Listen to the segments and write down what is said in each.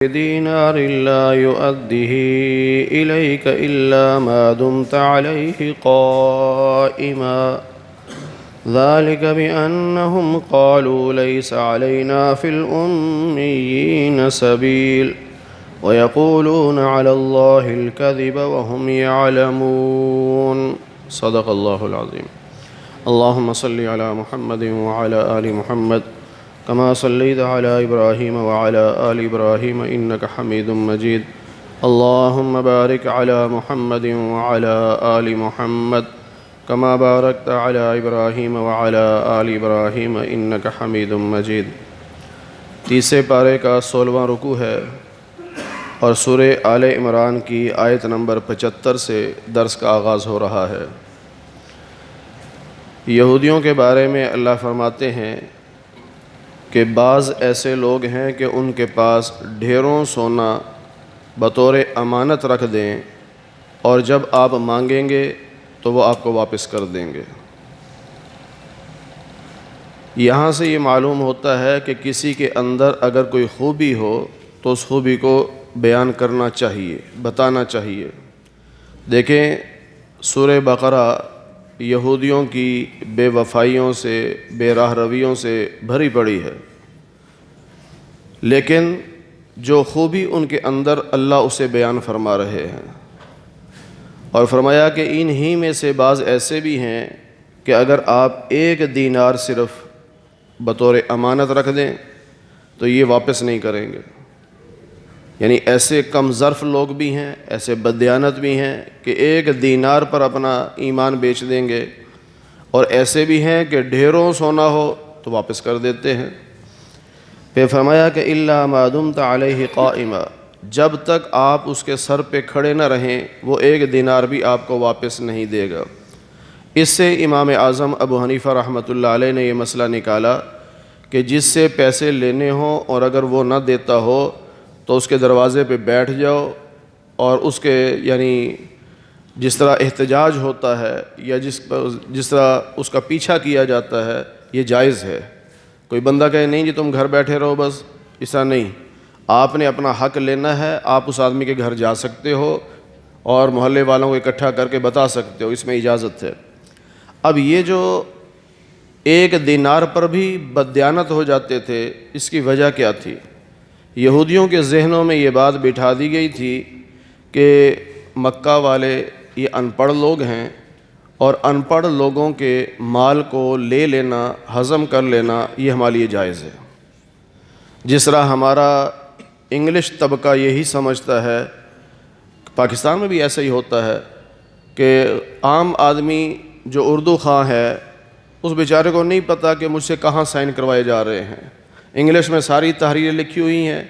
دينار لا يؤديه إليك إلا ما دمت عليه قائما ذلك بأنهم قالوا ليس علينا في الأميين سبيل ويقولون على الله الكذب وهم يعلمون صدق الله العظيم. اللهم صل على محمد وعلى آل محمد كما صليت على إبراهيم وعلى آل إبراهيم إنك حميد مجيد. اللهم بارك على محمد وعلى آل محمد كما باركت على إبراهيم وعلى آل إبراهيم إنك حميد مجيد. تیسرے پارے کا 16واں رکوع ہے اور سورہ آل عمران کی آیت نمبر 75 سے درس کا آغاز ہو رہا ہے. یہودیوں کے بارے میں اللہ فرماتے ہیں کہ بعض ایسے لوگ ہیں کہ ان کے پاس ڈھیروں سونا بطور امانت رکھ دیں اور جب آپ مانگیں گے تو وہ آپ کو واپس کر دیں گے. یہاں سے یہ معلوم ہوتا ہے کہ کسی کے اندر اگر کوئی خوبی ہو تو اس خوبی کو بیان کرنا چاہیے، بتانا چاہیے. دیکھیں سورہ بقرہ یہودیوں کی بے وفائیوں سے، بے راہ رویوں سے بھری پڑی ہے، لیکن جو خوبی ان کے اندر اللہ اسے بیان فرما رہے ہیں اور فرمایا کہ انہی میں سے بعض ایسے بھی ہیں کہ اگر آپ 1 دینار صرف بطور امانت رکھ دیں تو یہ واپس نہیں کریں گے. یعنی ایسے کم ظرف لوگ بھی ہیں، ایسے بددیانت بھی ہیں کہ 1 دینار پر اپنا ایمان بیچ دیں گے، اور ایسے بھی ہیں کہ ڈھیروں سونا ہو تو واپس کر دیتے ہیں. پھر فرمایا کہ الا ما دمت علیہ قائما، جب تک آپ اس کے سر پہ کھڑے نہ رہیں وہ 1 دینار بھی آپ کو واپس نہیں دے گا. اس سے امام اعظم ابو حنیفہ رحمۃ اللہ علیہ نے یہ مسئلہ نکالا کہ جس سے پیسے لینے ہوں اور اگر وہ نہ دیتا ہو تو اس کے دروازے پہ بیٹھ جاؤ اور اس کے یعنی جس طرح احتجاج ہوتا ہے یا جس طرح اس کا پیچھا کیا جاتا ہے یہ جائز ہے. کوئی بندہ کہے نہیں جی تم گھر بیٹھے رہو بس، اس طرح نہیں. آپ نے اپنا حق لینا ہے، آپ اس آدمی کے گھر جا سکتے ہو اور محلے والوں کو اکٹھا کر کے بتا سکتے ہو، اس میں اجازت ہے. اب یہ جو 1 دینار پر بھی بددیانت ہو جاتے تھے، اس کی وجہ کیا تھی؟ یہودیوں کے ذہنوں میں یہ بات بٹھا دی گئی تھی کہ مکہ والے یہ ان پڑھ لوگ ہیں اور ان پڑھ لوگوں کے مال کو لے لینا، ہضم کر لینا یہ ہمارے لیے جائز ہے. جس طرح ہمارا انگلش طبقہ یہی سمجھتا ہے، پاکستان میں بھی ایسا ہی ہوتا ہے کہ عام آدمی جو اردو خواں ہے اس بیچارے کو نہیں پتہ کہ مجھ سے کہاں سائن کروائے جا رہے ہیں. انگلش میں ساری تحریریں لکھی ہوئی ہیں،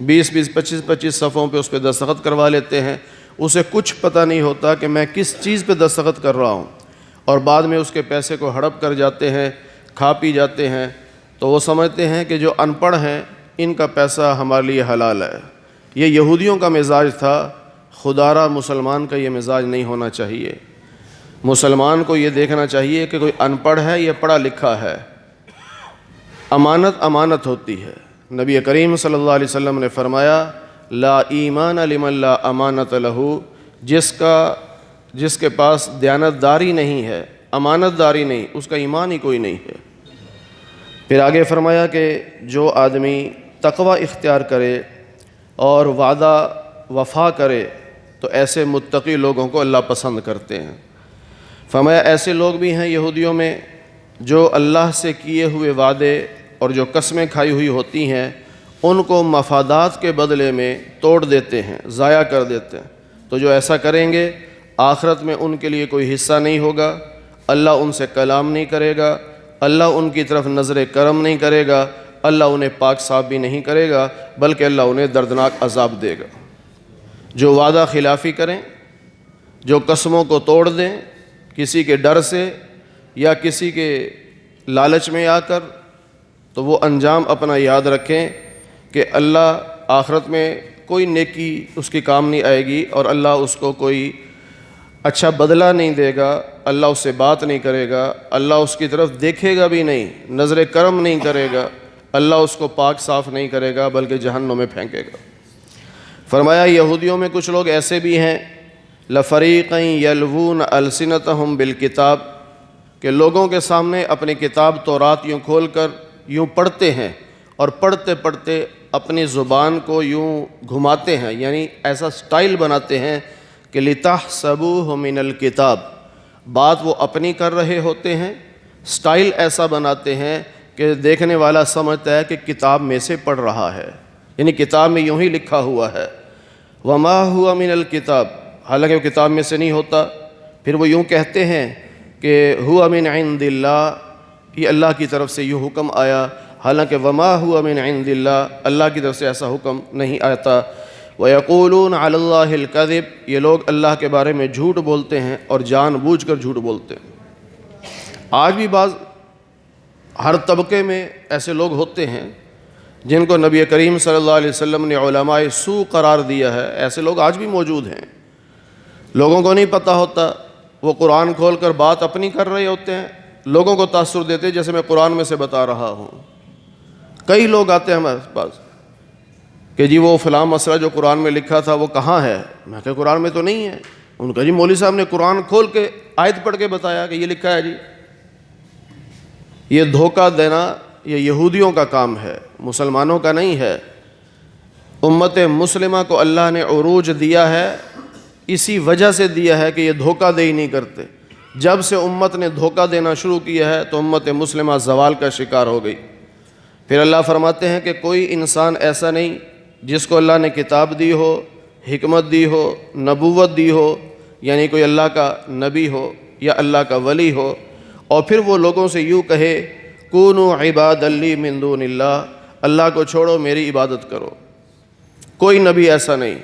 20 25 صفحوں پہ اس پہ دستخط کروا لیتے ہیں. اسے کچھ پتہ نہیں ہوتا کہ میں کس چیز پہ دستخط کر رہا ہوں، اور بعد میں اس کے پیسے کو ہڑپ کر جاتے ہیں، کھا پی جاتے ہیں. تو وہ سمجھتے ہیں کہ جو ان پڑھ ہیں ان کا پیسہ ہمارے لیے حلال ہے. یہ یہودیوں کا مزاج تھا. خدارا مسلمان کا یہ مزاج نہیں ہونا چاہیے. مسلمان کو یہ دیکھنا چاہیے کہ کوئی ان پڑھ ہے یا پڑھا لکھا ہے. امانت ہوتی ہے. نبی کریم صلی اللہ علیہ وسلم نے فرمایا لا ایمان لمن لا امانت لہ، جس کے پاس دیانتداری نہیں ہے، امانت داری نہیں، اس کا ایمان ہی کوئی نہیں ہے. پھر آگے فرمایا کہ جو آدمی تقوی اختیار کرے اور وعدہ وفا کرے تو ایسے متقی لوگوں کو اللہ پسند کرتے ہیں. فرمایا ایسے لوگ بھی ہیں یہودیوں میں جو اللہ سے کیے ہوئے وعدے اور جو قسمیں کھائی ہوئی ہوتی ہیں ان کو مفادات کے بدلے میں توڑ دیتے ہیں، ضائع کر دیتے ہیں. تو جو ایسا کریں گے آخرت میں ان کے لیے کوئی حصہ نہیں ہوگا، اللہ ان سے کلام نہیں کرے گا، اللہ ان کی طرف نظر کرم نہیں کرے گا، اللہ انہیں پاک صاف بھی نہیں کرے گا، بلکہ اللہ انہیں دردناک عذاب دے گا. جو وعدہ خلافی کریں، جو قسموں کو توڑ دیں کسی کے ڈر سے یا کسی کے لالچ میں آ کر، تو وہ انجام اپنا یاد رکھیں کہ اللہ آخرت میں کوئی نیکی اس کی کام نہیں آئے گی اور اللہ اس کو کوئی اچھا بدلہ نہیں دے گا، اللہ اس سے بات نہیں کرے گا، اللہ اس کی طرف دیکھے گا بھی نہیں، نظر کرم نہیں کرے گا، اللہ اس کو پاک صاف نہیں کرے گا بلکہ جہنم میں پھینکے گا. فرمایا یہودیوں میں کچھ لوگ ایسے بھی ہیں لفریقا یلوون السنتہم بالکتاب، کہ لوگوں کے سامنے اپنی کتاب تورات یوں کھول کر یوں پڑھتے ہیں اور پڑھتے پڑھتے اپنی زبان کو یوں گھماتے ہیں، یعنی ایسا سٹائل بناتے ہیں کہ لتحسبوہ من الکتاب، بات وہ اپنی کر رہے ہوتے ہیں، سٹائل ایسا بناتے ہیں کہ دیکھنے والا سمجھتا ہے کہ کتاب میں سے پڑھ رہا ہے، یعنی کتاب میں یوں ہی لکھا ہوا ہے۔ وما ہوا من الکتاب، حالانکہ وہ کتاب میں سے نہیں ہوتا۔ پھر وہ یوں کہتے ہیں کہ ہوا من عند اللہ، یہ اللہ کی طرف سے یہ حکم آیا، حالانکہ وما ہوا من عند اللہ، اللہ کی طرف سے ایسا حکم نہیں آتا۔ وَيَقُولُونَ عَلَى اللَّهِ الْكَذِبَ، یہ لوگ اللہ کے بارے میں جھوٹ بولتے ہیں اور جان بوجھ کر جھوٹ بولتے ہیں۔ آج بھی ہر طبقے میں ایسے لوگ ہوتے ہیں جن کو نبی کریم صلی اللہ علیہ وسلم نے علماء سوء قرار دیا ہے، ایسے لوگ آج بھی موجود ہیں۔ لوگوں کو نہیں پتہ ہوتا، وہ قرآن کھول کر بات اپنی کر رہے ہوتے ہیں، لوگوں کو تاثر دیتے جیسے میں قرآن میں سے بتا رہا ہوں۔ کئی لوگ آتے ہیں ہمارے پاس کہ جی وہ فلاں مسئلہ جو قرآن میں لکھا تھا وہ کہاں ہے؟ میں کہ قرآن میں تو نہیں ہے۔ ان کا جی مولوی صاحب نے قرآن کھول کے آیت پڑھ کے بتایا کہ یہ لکھا ہے۔ جی یہ دھوکہ دینا یہ یہودیوں کا کام ہے، مسلمانوں کا نہیں ہے۔ امت مسلمہ کو اللہ نے عروج دیا ہے، اسی وجہ سے دیا ہے کہ یہ دھوکہ دہی نہیں کرتے۔ جب سے امت نے دھوکہ دینا شروع کیا ہے تو امت مسلمہ زوال کا شکار ہو گئی۔ پھر اللہ فرماتے ہیں کہ کوئی انسان ایسا نہیں جس کو اللہ نے کتاب دی ہو، حکمت دی ہو، نبوت دی ہو، یعنی کوئی اللہ کا نبی ہو یا اللہ کا ولی ہو، اور پھر وہ لوگوں سے یوں کہے کونوا عباد لی من دون اللہ، اللہ کو چھوڑو میری عبادت کرو۔ کوئی نبی ایسا نہیں،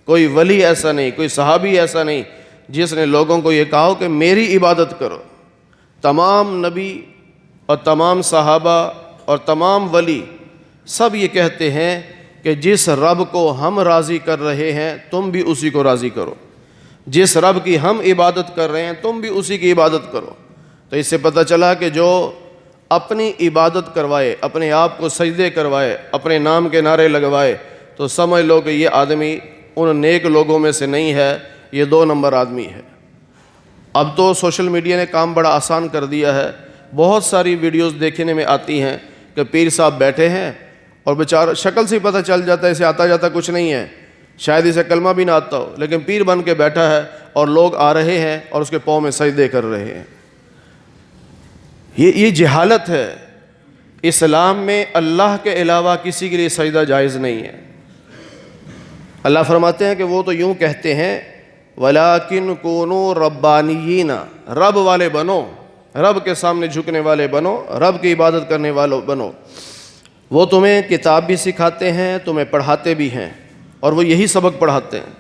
کوئی ولی ایسا نہیں، کوئی صحابی ایسا نہیں جس نے لوگوں کو یہ کہا کہ میری عبادت کرو۔ تمام نبی اور تمام صحابہ اور تمام ولی سب یہ کہتے ہیں کہ جس رب کو ہم راضی کر رہے ہیں تم بھی اسی کو راضی کرو، جس رب کی ہم عبادت کر رہے ہیں تم بھی اسی کی عبادت کرو۔ تو اس سے پتہ چلا کہ جو اپنی عبادت کروائے، اپنے آپ کو سجدے کروائے، اپنے نام کے نعرے لگوائے، تو سمجھ لو کہ یہ آدمی ان نیک لوگوں میں سے نہیں ہے، یہ 2 نمبر آدمی ہے۔ اب تو سوشل میڈیا نے کام بڑا آسان کر دیا ہے، بہت ساری ویڈیوز دیکھنے میں آتی ہیں کہ پیر صاحب بیٹھے ہیں اور بیچارہ شکل سے ہی پتہ چل جاتا ہے اسے آتا جاتا کچھ نہیں ہے، شاید اسے کلمہ بھی نہ آتا ہو، لیکن پیر بن کے بیٹھا ہے اور لوگ آ رہے ہیں اور اس کے پاؤں میں سجدے کر رہے ہیں۔ یہ جہالت ہے۔ اسلام میں اللہ کے علاوہ کسی کے لیے سجدہ جائز نہیں ہے۔ اللہ فرماتے ہیں کہ وہ تو یوں کہتے ہیں وَلَٰكِن كُونُوا رَبَّانِيِّينَ، رب والے بنو، رب کے سامنے جھکنے والے بنو، رب کی عبادت کرنے والوں بنو۔ وہ تمہیں کتاب بھی سکھاتے ہیں، تمہیں پڑھاتے بھی ہیں، اور وہ یہی سبق پڑھاتے ہیں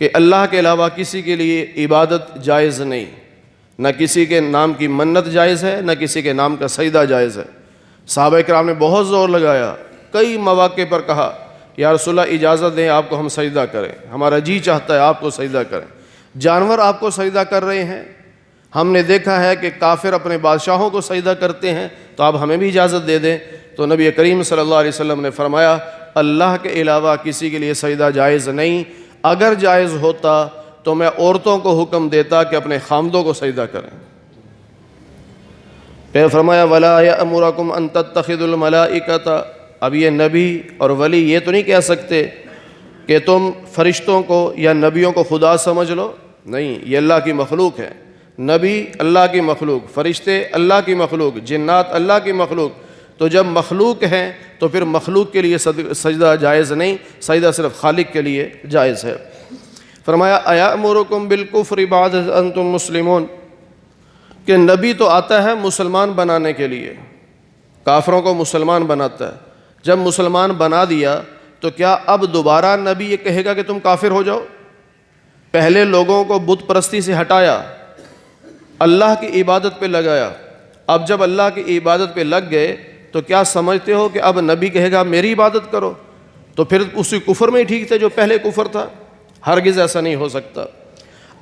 کہ اللہ کے علاوہ کسی کے لیے عبادت جائز نہیں، نہ کسی کے نام کی منت جائز ہے، نہ کسی کے نام کا سجدہ جائز ہے۔ صحابہ کرام نے بہت زور لگایا، کئی مواقع پر کہا یا رسول اللہ اجازت دیں آپ کو ہم سجدہ کریں، ہمارا جی چاہتا ہے آپ کو سجدہ کریں۔ جانور آپ کو سجدہ کر رہے ہیں، ہم نے دیکھا ہے کہ کافر اپنے بادشاہوں کو سجدہ کرتے ہیں، تو آپ ہمیں بھی اجازت دے دیں۔ تو نبی کریم صلی اللہ علیہ وسلم نے فرمایا اللہ کے علاوہ کسی کے لیے سجدہ جائز نہیں، اگر جائز ہوتا تو میں عورتوں کو حکم دیتا کہ اپنے خامدوں کو سجدہ کریں۔ پھر فرمایا وَلَا يَأْمُرَكُمْ أَن تَتَّخِذُوا الْمَلَائِكَةَ، اب یہ نبی اور ولی یہ تو نہیں کہہ سکتے کہ تم فرشتوں کو یا نبیوں کو خدا سمجھ لو، نہیں، یہ اللہ کی مخلوق ہے۔ نبی اللہ کی مخلوق، فرشتے اللہ کی مخلوق، جنات اللہ کی مخلوق، تو جب مخلوق ہیں تو پھر مخلوق کے لیے سجدہ جائز نہیں، سجدہ صرف خالق کے لیے جائز ہے۔ فرمایا اَیَأْمُرُكُمْ بِالْكُفْرِ بَعْدَ إِذْ أَنْتُمْ مُسْلِمُونَ، کہ نبی تو آتا ہے مسلمان بنانے کے لیے، کافروں کو مسلمان بناتا ہے۔ جب مسلمان بنا دیا تو کیا اب دوبارہ نبی یہ کہے گا کہ تم کافر ہو جاؤ؟ پہلے لوگوں کو بت پرستی سے ہٹایا، اللہ کی عبادت پہ لگایا، اب جب اللہ کی عبادت پہ لگ گئے تو کیا سمجھتے ہو کہ اب نبی کہے گا میری عبادت کرو؟ تو پھر اسی کفر میں ہی ٹھیک تھے جو پہلے کفر تھا۔ ہرگز ایسا نہیں ہو سکتا۔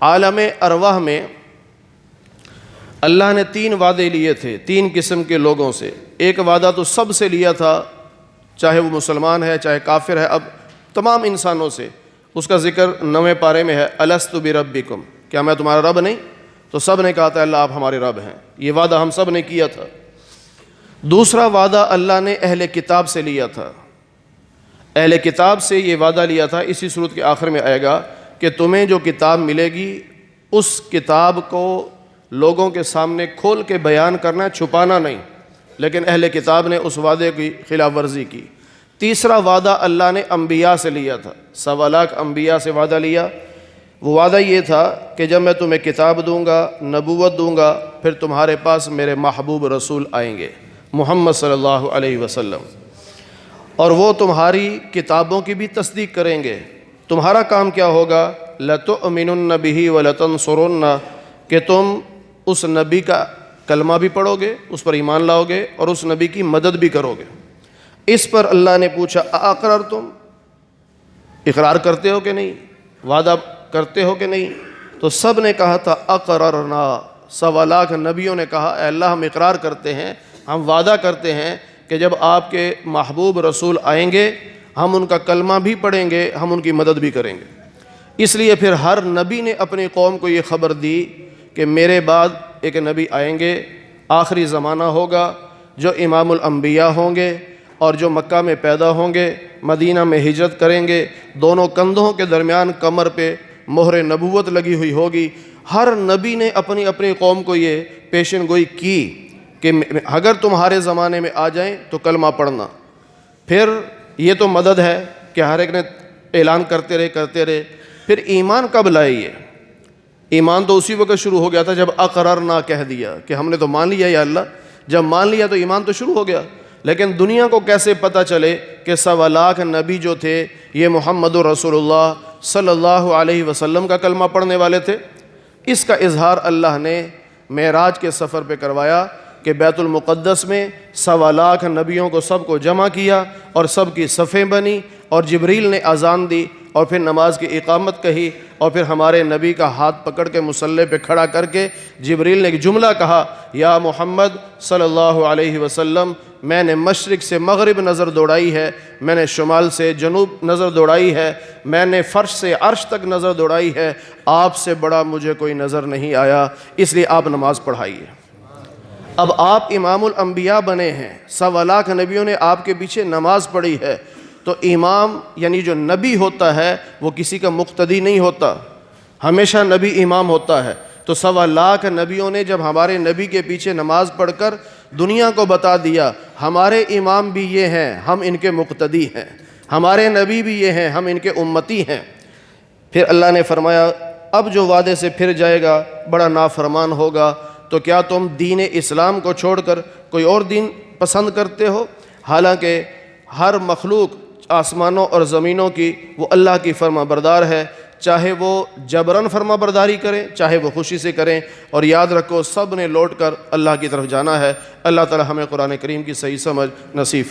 عالم ارواح میں اللہ نے 3 وعدے لیے تھے 3 قسم کے لوگوں سے۔ ایک وعدہ تو سب سے لیا تھا، چاہے وہ مسلمان ہے چاہے کافر ہے، اب تمام انسانوں سے۔ اس کا ذکر 9ویں پارے میں ہے، الست بربکم، کیا میں تمہارا رب نہیں؟ تو سب نے کہا تھا اللہ آپ ہمارے رب ہیں، یہ وعدہ ہم سب نے کیا تھا۔ دوسرا وعدہ اللہ نے اہل کتاب سے لیا تھا، اہل کتاب سے یہ وعدہ لیا تھا، اسی صورت کے آخر میں آئے گا کہ تمہیں جو کتاب ملے گی اس کتاب کو لوگوں کے سامنے کھول کے بیان کرنا، چھپانا نہیں، لیکن اہل کتاب نے اس وعدے کی خلاف ورزی کی۔ تیسرا وعدہ اللہ نے انبیاء سے لیا تھا، 1.25 لاکھ انبیاء سے وعدہ لیا۔ وہ وعدہ یہ تھا کہ جب میں تمہیں کتاب دوں گا، نبوت دوں گا، پھر تمہارے پاس میرے محبوب رسول آئیں گے، محمد صلی اللہ علیہ وسلم، اور وہ تمہاری کتابوں کی بھی تصدیق کریں گے۔ تمہارا کام کیا ہوگا؟ لَتُؤْمِنُنَّ بِهِ وَلَتَنْصُرُنَّ، کہ تم اس نبی کا کلمہ بھی پڑھو گے، اس پر ایمان لاؤ گے، اور اس نبی کی مدد بھی کرو گے۔ اس پر اللہ نے پوچھا اَأَقْرَرْتُمْ، اقرار کرتے ہو کہ نہیں، وعدہ کرتے ہو کہ نہیں؟ تو سب نے کہا تھا اقررنا، 1.25 لاکھ نبیوں نے کہا اے اللہ ہم اقرار کرتے ہیں، ہم وعدہ کرتے ہیں کہ جب آپ کے محبوب رسول آئیں گے ہم ان کا کلمہ بھی پڑھیں گے، ہم ان کی مدد بھی کریں گے۔ اس لیے پھر ہر نبی نے اپنی قوم کو یہ خبر دی کہ میرے بعد ایک نبی آئیں گے، آخری زمانہ ہوگا، جو امام الانبیاء ہوں گے، اور جو مکہ میں پیدا ہوں گے، مدینہ میں ہجرت کریں گے، دونوں کندھوں کے درمیان کمر پہ مہر نبوت لگی ہوئی ہوگی۔ ہر نبی نے اپنی اپنی قوم کو یہ پیشن گوئی کی کہ اگر تمہارے زمانے میں آ جائیں تو کلمہ پڑھنا۔ پھر یہ تو مدد ہے کہ ہر ایک نے اعلان کرتے رہے۔ پھر ایمان کب لائیے؟ ایمان تو اسی وقت شروع ہو گیا تھا جب اقررنا کہہ دیا کہ ہم نے تو مان لیا یا اللہ، جب مان لیا تو ایمان تو شروع ہو گیا۔ لیکن دنیا کو کیسے پتہ چلے کہ 1.25 لاکھ نبی جو تھے یہ محمد رسول اللہ صلی اللہ علیہ وسلم کا کلمہ پڑھنے والے تھے؟ اس کا اظہار اللہ نے معراج کے سفر پہ کروایا کہ بیت المقدس میں 1.25 لاکھ نبیوں کو سب کو جمع کیا، اور سب کی صفیں بنی، اور جبریل نے اذان دی، اور پھر نماز کی اقامت کہی، اور پھر ہمارے نبی کا ہاتھ پکڑ کے مصلی پہ کھڑا کر کے جبریل نے ایک جملہ کہا، یا محمد صلی اللہ علیہ وسلم، میں نے مشرق سے مغرب نظر دوڑائی ہے، میں نے شمال سے جنوب نظر دوڑائی ہے، میں نے فرش سے عرش تک نظر دوڑائی ہے، آپ سے بڑا مجھے کوئی نظر نہیں آیا، اس لیے آپ نماز پڑھائیے۔ اب آپ امام الانبیاء بنے ہیں، 1.25 لاکھ نبیوں نے آپ کے پیچھے نماز پڑھی ہے، تو امام یعنی جو نبی ہوتا ہے وہ کسی کا مقتدی نہیں ہوتا، ہمیشہ نبی امام ہوتا ہے۔ تو 1.25 لاکھ نبیوں نے جب ہمارے نبی کے پیچھے نماز پڑھ کر دنیا کو بتا دیا ہمارے امام بھی یہ ہیں، ہم ان کے مقتدی ہیں، ہمارے نبی بھی یہ ہیں، ہم ان کے امتی ہیں۔ پھر اللہ نے فرمایا اب جو وعدے سے پھر جائے گا بڑا نافرمان ہوگا، تو کیا تم دین اسلام کو چھوڑ کر کوئی اور دین پسند کرتے ہو؟ حالانکہ ہر مخلوق آسمانوں اور زمینوں کی وہ اللہ کی فرما بردار ہے، چاہے وہ جبراً فرما برداری کریں، چاہے وہ خوشی سے کریں، اور یاد رکھو سب نے لوٹ کر اللہ کی طرف جانا ہے۔ اللہ تعالی ہمیں قرآن کریم کی صحیح سمجھ نصیب فرمائے۔